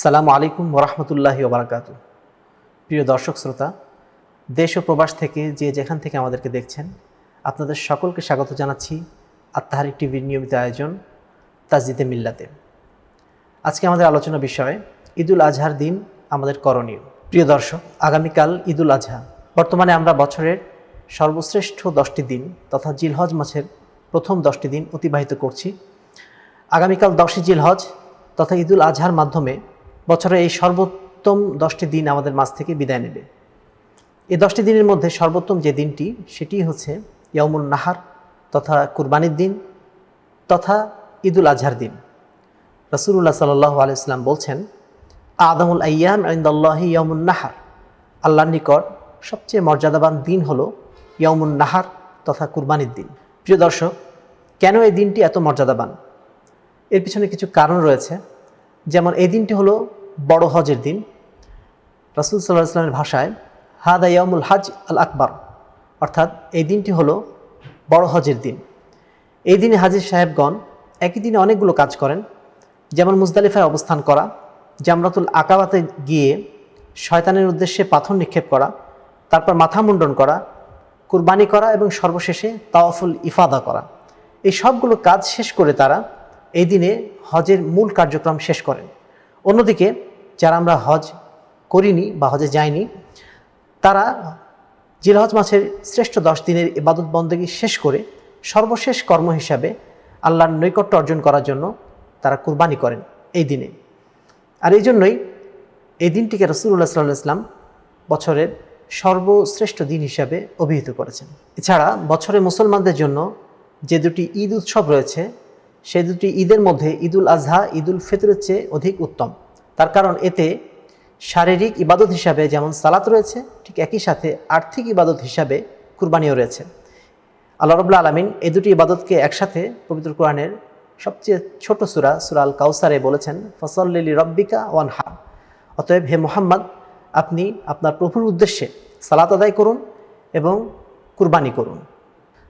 সালামু আলাইকুম ওরহমতুল্লাহি ওবরাকাতু। প্রিয় দর্শক শ্রোতা, দেশ ও প্রবাস থেকে যে যেখান থেকে আমাদেরকে দেখছেন, আপনাদের সকলকে স্বাগত জানাচ্ছি আত্মাহারিক টিভির নিয়মিত আয়োজন তাসজিদে মিল্লাতে। আজকে আমাদের আলোচনা বিষয় ঈদুল আজহার দিন আমাদের করণীয়। প্রিয় দর্শক, আগামীকাল ঈদুল আজহা। বর্তমানে আমরা বছরের সর্বশ্রেষ্ঠ 10টি দিন তথা জিলহজ মাসের প্রথম 10টি দিন অতিবাহিত করছি। আগামীকাল 10ই জিলহজ তথা ঈদুল আজহার মাধ্যমে বছরের এই সর্বোত্তম 10টি দিন আমাদের মাঝ থেকে বিদায় নেবে। এই 10টি দিনের মধ্যে সর্বোত্তম যে দিনটি, সেটি হচ্ছে ইয়াউমুন নাহার তথা কুরবানির দিন তথা ঈদুল আজহার দিন। রাসূলুল্লাহ সাল্লাল্লাহু আলাইহি ওয়াসাল্লাম বলছেন, আদামুল আইয়াম ইনদাল্লাহি ইয়াউমুন নাহার। আল্লাহর নিকট সবচেয়ে মর্যাদাবান দিন হলো ইয়াউমুন নাহার তথা কুরবানির দিন। প্রিয় দর্শক, কেন এই দিনটি এত মর্যাদাবান? এর পিছনে কিছু কারণ রয়েছে। যেমন এই দিনটি হলো বড় হজের দিন। রাসূল সাল্লাল্লাহু আলাইহি ওয়াসাল্লামের ভাষায় হাদা ইয়াউমুল হজ আল আকবর, অর্থাৎ এই দিনটি হলো বড় হজের দিন। এই দিনে হাজী সাহেবগণ একই দিনে অনেকগুলো কাজ করেন, যেমন মুজদালিফায় অবস্থান করা, জামরাতুল আকাবাতে গিয়ে শয়তানের উদ্দেশ্যে পাথর নিক্ষেপ করা, তারপর মাথা মুন্ডন করা, কুরবানি করা এবং সর্বশেষে তাওয়াফুল ইফাদা করা। এই সবগুলো কাজ শেষ করে তারা এই দিনে হজের মূল কার্যক্রম শেষ করেন। অন্যদিকে যারা আমরা হজ করিনি বা হজে যাইনি, তারা জিলহজ মাসের শ্রেষ্ঠ 10 দিনের ইবাদত বন্দেগী শেষ করে সর্বশেষ কর্ম হিসাবে আল্লাহর নৈকট্য অর্জন করার জন্য তারা কুরবানি করেন এই দিনে। আর এই জন্যই এই দিনটিকে রাসূলুল্লাহ সাল্লাল্লাহু আলাইহি ওয়াসাল্লাম বছরের সর্বশ্রেষ্ঠ দিন হিসাবে অভিহিত করেছেন। এছাড়া বছরে মুসলমানদের জন্য যে দুটি ঈদ উৎসব রয়েছে, সেই দুটি ঈদের মধ্যে ঈদুল আজহা ঈদুল ফিতরের চেয়ে অধিক উত্তম। তার কারণ এতে শারীরিক ইবাদত হিসাবে যেমন সালাত রয়েছে, ঠিক একই সাথে আর্থিক ইবাদত হিসাবে কুরবানিও রয়েছে। আল্লাহ রাব্বুল আলামিন এই দুটি ইবাদতকে একসাথে পবিত্র কোরআনের সবচেয়ে ছোট সূরা আল কাউসারে বলেছেন, ফসল্লি লিরাব্বিকা ওয়ানহার। অতএব হে মুহাম্মদ, আপনি আপনার প্রভুর উদ্দেশ্যে সালাত আদায় করুন এবং কুরবানি করুন।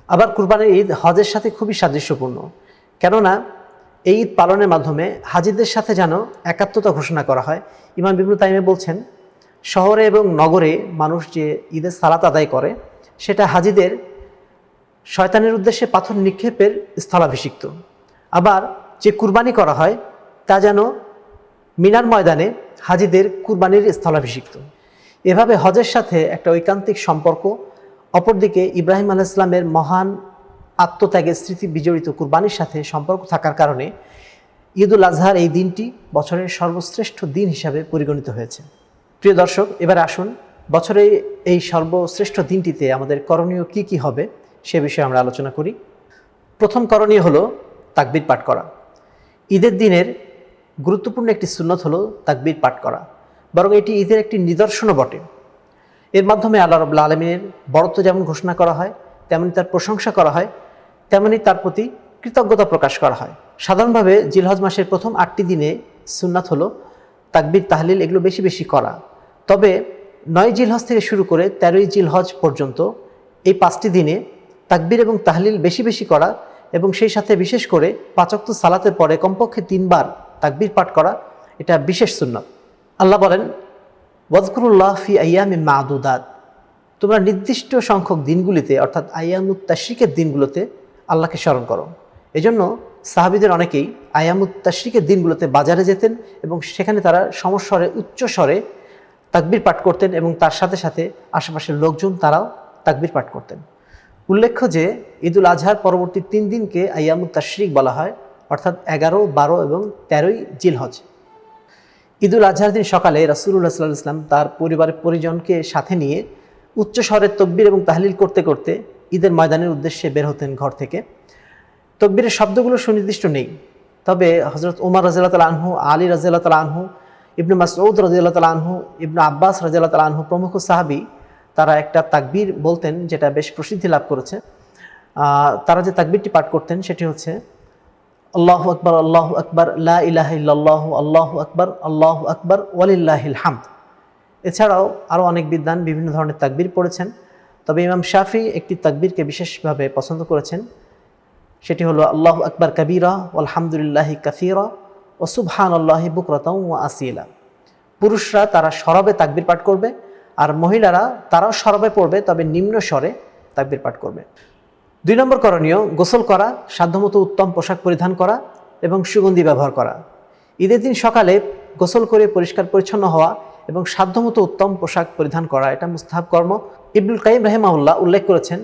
আবার কুরবানির ঈদ হজের সাথে খুবই সাদৃশ্যপূর্ণ, কেননা এই ঈদ পালনের মাধ্যমে হাজিদের সাথে যেন একাত্মতা ঘোষণা করা হয়। ইমাম ইবনে তাইমিয়া বলছেন, শহরে এবং নগরে মানুষ যে ঈদের সালাত আদায় করে, সেটা হাজিদের শয়তানের উদ্দেশ্যে পাথর নিক্ষেপের স্থলাভিষিক্ত। আবার যে কুরবানি করা হয় তা যেন মিনার ময়দানে হাজিদের কুরবানির স্থলাভিষিক্ত। এভাবে হজের সাথে একটা ঐকান্তিক সম্পর্ক, অপরদিকে ইব্রাহিম আলাইহিস সালামের মহান আত্মত্যাগের স্মৃতি বিজড়িত কুরবানির সাথে সম্পর্ক থাকার কারণে ঈদুল আজহার এই দিনটি বছরের সর্বশ্রেষ্ঠ দিন হিসাবে পরিগণিত হয়েছে। প্রিয় দর্শক, এবার আসুন বছরে এই সর্বশ্রেষ্ঠ দিনটিতে আমাদের করণীয় কি কি হবে সে বিষয়ে আমরা আলোচনা করি। প্রথম করণীয় হলো তাকবীর পাঠ করা। ঈদের দিনের গুরুত্বপূর্ণ একটি সুন্নত হলো তাকবীর পাঠ করা, বরং এটি ঈদের একটি নিদর্শনও বটে। এর মাধ্যমে আল্লাহ রাব্বুল আলামিনের বড়ত্ব যেমন ঘোষণা করা হয়, তেমনি তার প্রশংসা করা হয়, তেমনি তার প্রতি কৃতজ্ঞতা প্রকাশ করা হয়। সাধারণভাবে জিলহজ মাসের প্রথম 8টি দিনে সুন্নাত হলো তাকবীর তাহলিল এগুলো বেশি বেশি করা। তবে 9 জিলহজ থেকে শুরু করে 13ই জিলহজ পর্যন্ত এই 5টি দিনে তাকবীর এবং তাহলিল বেশি বেশি করা এবং সেই সাথে বিশেষ করে 5 ওয়াক্ত সালাতের পরে কমপক্ষে 3 বার তাকবীর পাঠ করা, এটা বিশেষ সুন্নাত। আল্লাহ বলেন, ওয়াজকুরুল্লাহ ফি আইয়ামিন মা'দুদাত। তোমরা নির্দিষ্ট সংখ্যক দিনগুলিতে অর্থাৎ আইয়ামুত তাশরিকের দিনগুলোতে আল্লাহকে স্মরণ করো। এজন্য সাহাবীদের অনেকেই আইয়ামুত তাশরিকের দিনগুলোতে বাজারে যেতেন এবং সেখানে তারা সমস্বরে উচ্চ স্বরে তাকবীর পাঠ করতেন এবং তার সাথে সাথে আশেপাশের লোকজন তারাও তাকবীর পাঠ করতেন। উল্লেখ্য যে ঈদুল আজহার পরবর্তী 3 দিনকে আইয়ামুত তাশরিক বলা হয়, অর্থাৎ 11, 12 এবং 13ই জিলহজ। ঈদুল আজহার দিন সকালে রাসূলুল্লাহ সাল্লাল্লাহু আলাইহি ওয়াসাল্লাম তার পরিবারের পরিজনকে সাথে নিয়ে উচ্চ স্বরে তাকবীর এবং তাহলিল করতে করতে ঈদের ময়দানের উদ্দেশ্যে বের হতেন ঘর থেকে। তাকবীরের শব্দগুলো সুনির্দিষ্ট নেই, তবে হযরত ওমর রাদিয়াল্লাহু তাআলা আনহু, আলী রাদিয়াল্লাহু তাআলা আনহু, ইবনে মাসউদ রাদিয়াল্লাহু তাআলা আনহু, ইবনে আব্বাস রাদিয়াল্লাহু তাআলা আনহু প্রমুখ সাহাবী তারা একটা তাকবীর বলতেন যেটা বেশ প্রসিদ্ধি লাভ করেছে। তারা যে তাকবীরটি পাঠ করতেন সেটি হচ্ছে আল্লাহু আকবার, লা ইলাহা ইল্লাল্লাহু, আল্লাহু আকবার ওয়ালিল্লাহিল হামদ। এছাড়াও আরও অনেক বিদ্বান বিভিন্ন ধরনের তাকবীর পড়েছেন, তবে ইমাম শাফি একটি তাকবীরকে বিশেষভাবে পছন্দ করেছেন, সেটি হলো আল্লাহু আকবার কাবীরা ওয়ালহামদুলিল্লাহি কাসীরা ও সুবহানাল্লাহি বুকরাতাও ওয়া আসিলা। পুরুষরা তারা সরবে তাকবীর পাঠ করবে, আর মহিলারা তারাও সরবে পড়বে, তবে নিম্ন স্বরে তাকবীর পাঠ করবে। 2 নম্বর করণীয়, গোসল করা, সাধ্যমতো উত্তম পোশাক পরিধান করা এবং সুগন্ধি ব্যবহার করা। ঈদের দিন সকালে গোসল করে পরিষ্কার পরিচ্ছন্ন হওয়া এবং সাধ্যমতো উত্তম পোশাক পরিধান করা এটা মুস্তাহাব কর্ম। ইবনুল কাইয়িম রাহিমাহুল্লাহ উল্লেখ করেছেন,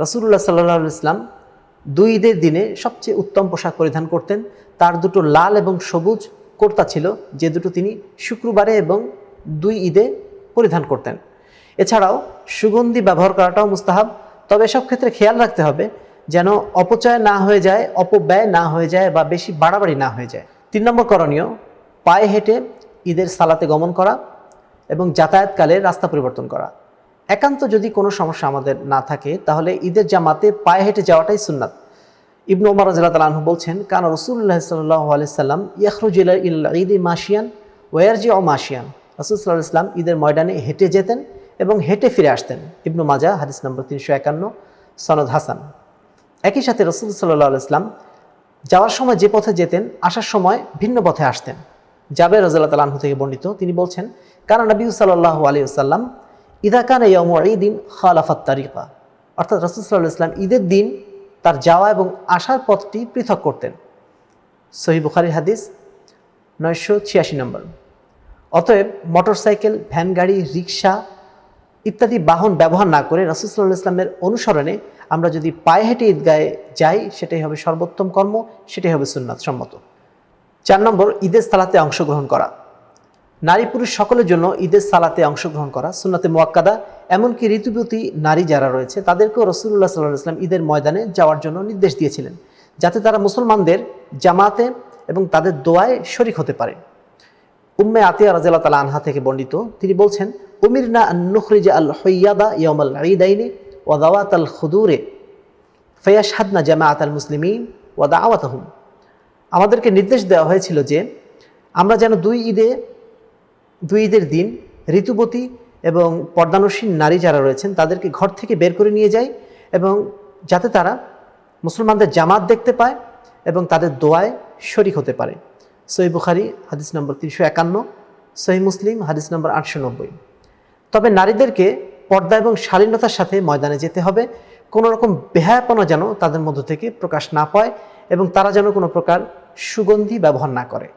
রাসূলুল্লাহ সাল্লাল্লাহু আলাইহি ওয়াসাল্লাম 2 ঈদের দিনে সবচেয়ে উত্তম পোশাক পরিধান করতেন। তার দুটো লাল এবং সবুজ কুর্তা ছিল, যে দুটো তিনি শুক্রবারে এবং 2 ঈদে পরিধান করতেন। এছাড়াও সুগন্ধি ব্যবহার করাটাও মুস্তাহাব, তবে এসব ক্ষেত্রে খেয়াল রাখতে হবে যেন অপচয় না হয়ে যায়, অপব্যয় না হয়ে যায় বা বেশি বাড়াবাড়ি না হয়ে যায়। 3 নম্বর করণীয়, পায়ে হেঁটে ঈদের সালাতে গমন করা এবং যাতায়াতকালে রাস্তা পরিবর্তন করা। একান্ত যদি কোনো সমস্যা আমাদের না থাকে তাহলে ঈদের জামাতে পায়ে হেঁটে যাওয়াটাই সুন্নাত। ইবনু ওমর রাদিয়াল্লাহু তাআলা আনহু বলছেন, কানা রাসূলুল্লাহ সাল্লাল্লাহু আলাইহি সাল্লাম ইয়াখরুজু ইলা ঈদি মাশিয়ান ওয়া ইয়ারজিউ মাশিয়ান। রাসূল সাল্লাল্লাহু আলাইহি সাল্লাম ঈদের ময়দানে হেঁটে যেতেন এবং হেঁটে ফিরে আসতেন। ইবনু মাজাহ হাদিস নম্বর 351, সনদ হাসান। একই সাথে রাসূল সাল্লাল্লাহু আলাইহি সাল্লাম যাওয়ার সময় যে পথে যেতেন, আসার সময় ভিন্ন পথে আসতেন। জাবের রাদিয়াল্লাহু তাআলা আনহু থেকে বর্ণিত, তিনি বলছেন, কানা নবী সাল্লাল্লাহু আলাইহি ওয়াসাল্লাম ইযা কানা ইয়াউমু ঈদিন খালাফাত তারিকা। অর্থাৎ রাসূল সাল্লাল্লাহু আলাইহি ওয়াসাল্লাম ঈদের দিন তার যাওয়া এবং আসার পথটি পৃথক করতেন। সহিহ বুখারীর হাদিস 986 নম্বর। অতএব মোটরসাইকেল, ভ্যান গাড়ি, রিক্সা ইত্যাদি বাহন ব্যবহার না করে রাসূল সাল্লাল্লাহু আলাইহি ওয়াসাল্লামের অনুসরণে আমরা যদি পায়ে হেঁটে ঈদগাহে যাই, সেটাই হবে সর্বোত্তম কর্ম, সেটাই হবে সুন্নাত সম্মত। 4 নম্বর, ঈদের সালাতে অংশগ্রহণ করা। নারী পুরুষ সকলের জন্য ঈদের সালাতে অংশগ্রহণ করা সুন্নাতে মুআক্কাদা। এমনকি ঋতুবতী নারী যারা রয়েছে তাদেরকেও রাসূলুল্লাহ সাল্লাল্লাহু আলাইহি ওয়াসাল্লাম ঈদের ময়দানে যাওয়ার জন্য নির্দেশ দিয়েছিলেন, যাতে তারা মুসলমানদের জামাতে এবং তাদের দোয়ায় শরীক হতে পারে। উম্মে আতিয়া রাদিয়াল্লাহু তাআলা আনহা থেকে বর্ণিত, তিনি বলছেন, উমিরনা আন নুখরিজা আল হুইয়াদা ইয়াউমাল ঈদাইনি ওয়া দাওয়াতাল খুদুরে ফায়াশহাদনা জামাআতাল মুসলিমিন ওয়া দাওয়াতাহুম। আমাদেরকে নির্দেশ দেওয়া হয়েছিল যে আমরা যেন 2 ঈদের দিন ঋতুবতী এবং পর্দানসীন নারী যারা রয়েছেন তাদেরকে ঘর থেকে বের করে নিয়ে যাই, এবং যাতে তারা মুসলমানদের জামাত দেখতে পায় এবং তাদের দোয়ায় শরীক হতে পারে। সহিহ বুখারী হাদিস নম্বর 351, সহিহ মুসলিম হাদিস নম্বর 890। তবে নারীদেরকে পর্দা এবং শালীনতার সাথে ময়দানে যেতে হবে। কোনো রকম বেহায়াপনা যেন তাদের মধ্য থেকে প্রকাশ না পায় এবং তারা যেন কোনো প্রকার সুগন্ধি ব্যবহার না করে।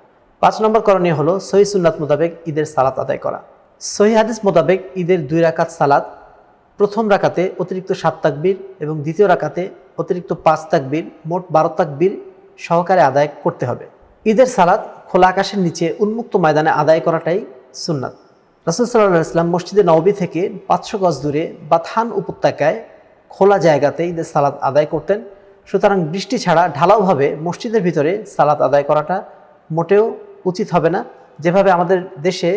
5 নম্বর করণীয় হলো সহিহ সুন্নাত মোতাবেক ঈদের সালাত আদায় করা। সহিহ হাদিস মোতাবেক ঈদের 2 রাকাত সালাত প্রথম রাকাতে অতিরিক্ত 7 তাকবীর এবং দ্বিতীয় রাকাতে অতিরিক্ত 5 তাকবীর, মোট 12 তাকবীর সহকারে আদায় করতে হবে। ঈদের সালাত খোলা আকাশের নিচে উন্মুক্ত ময়দানে আদায় করাটাই সুন্নাত। রাসূল সাল্লাল্লাহু আলাইহি ওয়াসাল্লাম মসজিদে নববী থেকে 500 গজ দূরে বাথান উপত্যকায় খোলা জায়গাতে ঈদের সালাত আদায় করতেন। সুতরাং বৃষ্টি ছাড়া ঢালাওভাবে মসজিদের ভিতরে সালাত আদায় করাটা মোটেও উচিত হবে না, যেভাবে আমাদের দেশে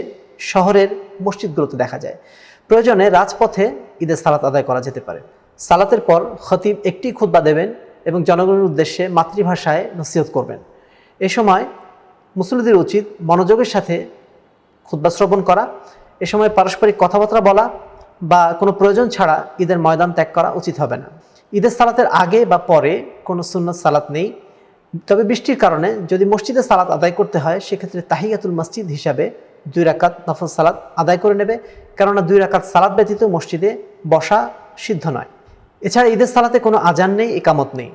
শহরের মসজিদগুলোতে দেখা যায়। প্রয়োজনে রাজপথে ঈদের সালাত আদায় করা যেতে পারে। সালাতের পর খতিব একটি খুতবা দেবেন এবং জনগণের উদ্দেশ্যে মাতৃভাষায় নসিহত করবেন। এ সময় মুসল্লিদের উচিত মনোযোগের সাথে খুতবা শ্রবণ করা। এ সময় পারস্পরিক কথাবার্তা বলা বা কোনো প্রয়োজন ছাড়া ঈদের ময়দান ত্যাগ করা উচিত হবে না। ঈদের সালাতের আগে বা পরে কোনো সুন্নত সালাত নেই, তবে বৃষ্টির কারণে যদি মসজিদে সালাত আদায় করতে হয় সেক্ষেত্রে তাহিয়াতুল মসজিদ হিসাবে 2 রাকাত নফল সালাত আদায় করে নেবে, কেননা 2 রাকাত সালাত ব্যতীত মসজিদে বসা সিদ্ধ নয়। এছাড়া ঈদের সালাতে কোনো আজান নেই, ইকামত নেই,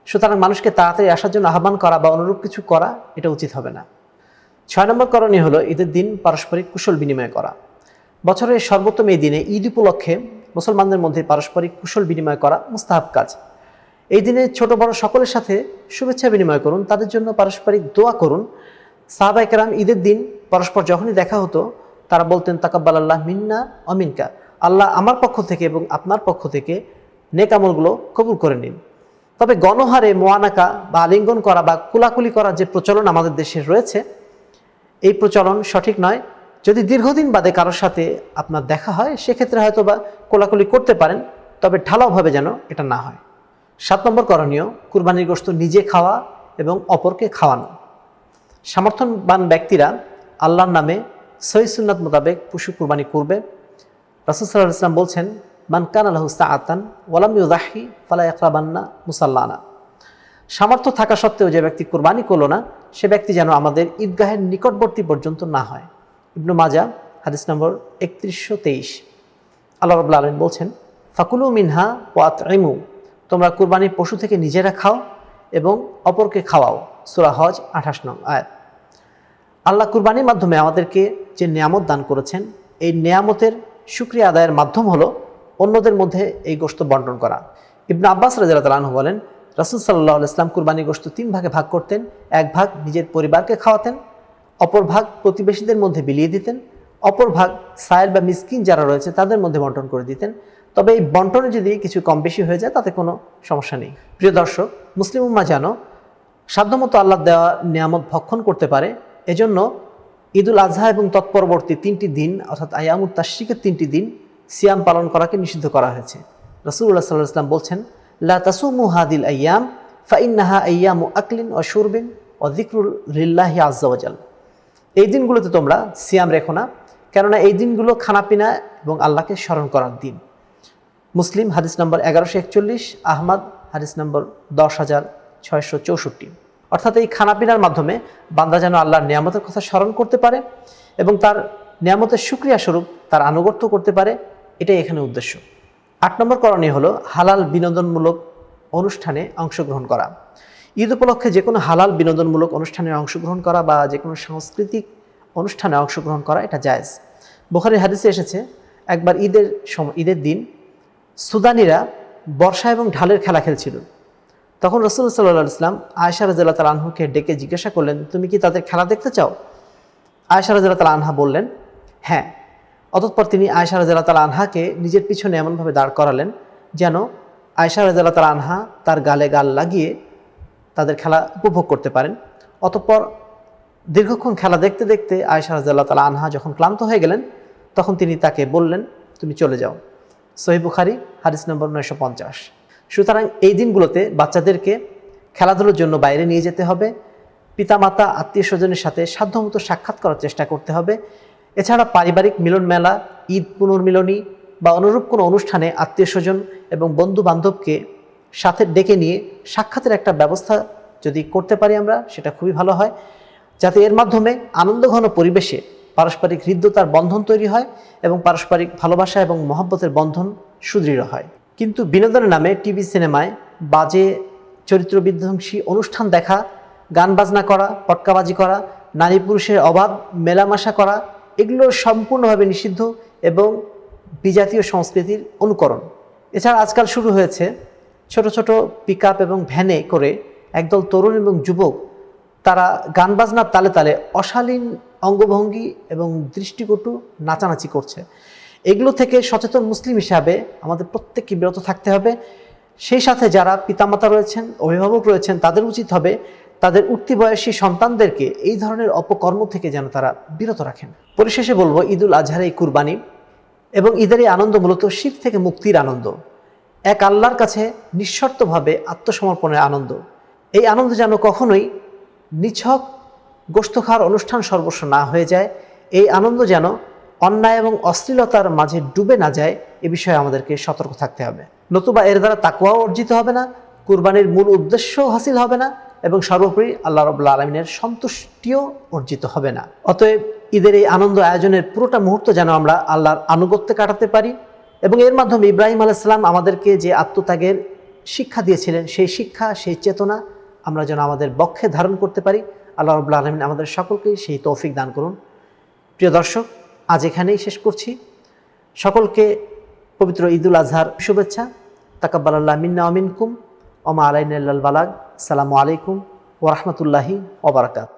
সুতরাং মানুষকে তাড়াতাড়ি আসার জন্য আহ্বান করা বা অনুরূপ কিছু করা এটা উচিত হবে না। 6 নম্বর করণীয় হলো ঈদের দিন পারস্পরিক কুশল বিনিময় করা। বছরের সর্বোত্তম এই দিনে ঈদ উপলক্ষে মুসলমানদের মধ্যে পারস্পরিক কুশল বিনিময় করা মুস্তাহাব কাজ। এই দিনে ছোট বড় সকলের সাথে শুভেচ্ছা বিনিময় করুন, তাদের জন্য পারস্পরিক দোয়া করুন। সাহাবায়ে কেরাম ঈদের দিন পরস্পর যখনই দেখা হতো তারা বলতেন, তাকাব্বালাল্লাহ মিন্না ওয়া মিনকা, আল্লাহ আমার পক্ষ থেকে এবং আপনার পক্ষ থেকে নেক আমলগুলো কবুল করে নিন। তবে গণহারে মোয়ানাকা বা আলিঙ্গন করা বা কুলাকুলি করার যে প্রচলন আমাদের দেশে রয়েছে, এই প্রচলন সঠিক নয়। যদি দীর্ঘদিন বাদে কারোর সাথে আপনার দেখা হয় সেক্ষেত্রে হয়তো বা কোলাকুলি করতে পারেন, তবে ঢালাওভাবে যেন এটা না হয়। 7 নম্বর করণীয় কুরবানির গোশত নিজে খাওয়া এবং অপরকে খাওয়ানো। সামর্থ্যবান ব্যক্তিরা আল্লাহর নামে সহিহ সুন্নাত মোতাবেক পশু কুরবানি করবে। রাসূল সাল্লাল্লাহু আলাইহি ওয়াসাল্লাম বলছেন, মান কানা লাহু সাআতান ওয়া লাম ইউযাহি ফালা ইয়াকরাবান্না মুসাল্লানা। সামর্থ্য থাকা সত্ত্বেও যে ব্যক্তি কুরবানি করলো না সে ব্যক্তি যেন আমাদের ঈদগাহের নিকটবর্তী পর্যন্ত না হয়। ইবনু মাজাহ হাদিস নম্বর 3123। আল্লাহ রাব্বুল আলামিন বলছেন, ফাকুলু মিনহা ওয়া আতইমু, তোমরা কুরবানির পশু থেকে নিজেরা খাও এবং অপরকে খাওয়াও। সূরা হজ 28 নং আয়াত। আল্লাহ কুরবানির মাধ্যমে আমাদেরকে যে নিয়ামত দান করেছেন, এই নিয়ামতের শুকরিয়া আদায়ের মাধ্যম হলো অন্যদের মধ্যে এই গোশত বন্টন করা। ইবনে আব্বাস রাদিয়াল্লাহু তাআলা আনহু বলেন, রাসূল সাল্লাল্লাহু আলাইহি ওয়াসাল্লাম কুরবানির গোশত 3 ভাগে ভাগ করতেন। এক ভাগ নিজের পরিবারকে খাওয়াতেন, অপর ভাগ প্রতিবেশীদের মধ্যে বিলিয়ে দিতেন, অপর ভাগ সায়েল বা মিসকিন যারা রয়েছে তাদের মধ্যে বন্টন করে দিতেন। তবে এই বন্টনে যদি কিছু কম বেশি হয়ে যায় তাতে কোনো সমস্যা নেই। প্রিয় দর্শক, মুসলিম উম্মাহ যেন সাধ্যমতো আল্লাহ দেওয়া নিয়ামত ভক্ষণ করতে পারে, এজন্য ঈদুল আজহা এবং তৎপরবর্তী 3টি দিন অর্থাৎ আইয়ামুত তাশরিকের 3টি দিন সিয়াম পালন করাকে নিষিদ্ধ করা হয়েছে। রাসূলুল্লাহ সাল্লাল্লাহু আলাইহি ওয়াসাল্লাম বলছেন, লা তাসুমু হাদিল আইয়াম ফাইন্নাহা আইয়ামু আকলিন ওয়া শুরবিন ওয়া যিকরুল্লাহি আযজা ওয়া জাল। এই দিনগুলোতে তোমরা সিয়াম রেখো না, কেননা এই দিনগুলো খানাপিনা এবং আল্লাহকে স্মরণ করার দিন। মুসলিম হাদিস নম্বর 1141, আহমদ হাদিস নম্বর 10664। অর্থাৎ এই খানাপিনার মাধ্যমে বান্দা যেন আল্লাহর নিয়ামতের কথা স্মরণ করতে পারে এবং তার নিয়ামতের শুকরিয়া স্বরূপ তার আনুগত্য করতে পারে, এটাই এখানে উদ্দেশ্য। 8 নম্বর করণীয় হলো হালাল বিনোদনমূলক অনুষ্ঠানে অংশগ্রহণ করা। ঈদ উপলক্ষে যে কোনো হালাল বিনোদনমূলক অনুষ্ঠানে অংশগ্রহণ করা বা যে কোনো সাংস্কৃতিক অনুষ্ঠানে অংশগ্রহণ করা এটা জায়েজ। বুখারীর হাদিসে এসেছে, একবার ঈদের দিন সুদানিরা বর্ষা এবং ঢালের খেলা খেলছিল। তখন রাসূল সাল্লাল্লাহু আলাইহি ওয়াসাল্লাম আয়েশা রাদিয়াল্লাহু তাআলা আনহাকে ডেকে জিজ্ঞাসা করলেন, তুমি কি তাদের খেলা দেখতে চাও? আয়েশা রাদিয়াল্লাহু তাআলা আনহা বললেন, হ্যাঁ। অতঃপর তিনি আয়েশা রাদিয়াল্লাহু তাআলা আনহাকে নিজের পিছনে এমনভাবে দাঁড় করালেন যেন আয়েশা রাদিয়াল্লাহু তাআলা আনহা তার গালে গাল লাগিয়ে তাদের খেলা উপভোগ করতে পারেন। অতঃপর দীর্ঘক্ষণ খেলা দেখতে দেখতে আয়েশা রাদিয়াল্লাহু তাআলা আনহা যখন ক্লান্ত হয়ে গেলেন, তখন তিনি তাকে বললেন, তুমি চলে যাও। সহিহ বুখারী হাদিস নম্বর 950। সুতরাং এই দিনগুলোতে বাচ্চাদেরকে খেলাধুলার জন্য বাইরে নিয়ে যেতে হবে, পিতামাতা আত্মীয় স্বজনের সাথে সাধ্যমতো সাক্ষাৎ করার চেষ্টা করতে হবে। এছাড়া পারিবারিক মিলন মেলা, ঈদ পুনর্মিলনী বা অনুরূপ কোনো অনুষ্ঠানে আত্মীয় স্বজন এবং বন্ধু বান্ধবকে সাথে ডেকে নিয়ে সাক্ষাতের একটা ব্যবস্থা যদি করতে পারি আমরা, সেটা খুবই ভালো হয়, যাতে এর মাধ্যমে আনন্দঘন পরিবেশে পারস্পরিক হৃদ্যতার বন্ধন তৈরি হয় এবং পারস্পরিক ভালোবাসা এবং মহব্বতের বন্ধন সুদৃঢ় হয়। কিন্তু বিনোদনের নামে টিভি সিনেমায় বাজে চরিত্র বিধ্বংসী অনুষ্ঠান দেখা, গান বাজনা করা, পটকাবাজি করা, নারী পুরুষের অবাধ মেলামেশা করা, এগুলো সম্পূর্ণভাবে নিষিদ্ধ এবং বিজাতীয় সংস্কৃতির অনুকরণ। এছাড়া আজকাল শুরু হয়েছে ছোট ছোট পিকআপ এবং ভ্যানে করে একদল তরুণ এবং যুবক তারা গান বাজনার তালে তালে অশালীন অঙ্গভঙ্গি এবং দৃষ্টিকটু নাচানাচি করছে। এগুলো থেকে সচেতন মুসলিম হিসাবে আমাদের প্রত্যেককে বিরত থাকতে হবে। সেই সাথে যারা পিতামাতা রয়েছেন, অভিভাবক রয়েছেন, তাদের উচিত হবে তাদের উঠতি বয়সী সন্তানদেরকে এই ধরনের অপকর্ম থেকে যেন তারা বিরত রাখেন। পরিশেষে বলবো, ঈদুল আজহার এই কুরবানি এবং ঈদের এই আনন্দ মূলত শিরক থেকে মুক্তির আনন্দ, এক আল্লাহর কাছে নিঃশর্তভাবে আত্মসমর্পণের আনন্দ। এই আনন্দ যেন কখনোই নিছক গোশত খাওয়ার অনুষ্ঠান সর্বস্ব না হয়ে যায়। এই আনন্দ যেন অন্যায় এবং অশ্লীলতার মাঝে ডুবে না যায়, এ বিষয়ে আমাদেরকে সতর্ক থাকতে হবে। নতুবা এর দ্বারা তাকওয়াও অর্জিত হবে না, কুরবানির মূল উদ্দেশ্যও হাসিল হবে না এবং সর্বোপরি আল্লাহ রাব্বুল আলামিনের সন্তুষ্টিও অর্জিত হবে না। অতএব ঈদের এই আনন্দ আয়োজনের পুরোটা মুহূর্ত যেন আমরা আল্লাহর আনুগত্যে কাটাতে পারি এবং এর মাধ্যমে ইব্রাহিম আলাইহিস সালাম আমাদেরকে যে আত্মত্যাগের শিক্ষা দিয়েছিলেন, সেই শিক্ষা, সেই চেতনা আমরা যেন আমাদের বক্ষে ধারণ করতে পারি। আল্লাহ রাব্বুল আলামিন আমাদের সকলকেই সেই তৌফিক দান করুন। প্রিয় দর্শক, আজ এখানেই শেষ করছি। সকলকে পবিত্র ঈদুল আজহার শুভেচ্ছা। তাকাব্বালাল্লাহু মিন্না ওয়া মিনকুম ওয়া মা আলাইনা ইল্লাল বালাগ। আসসালামু আলাইকুম ওয়া রাহমাতুল্লাহি ওয়া বারাকাতুহু।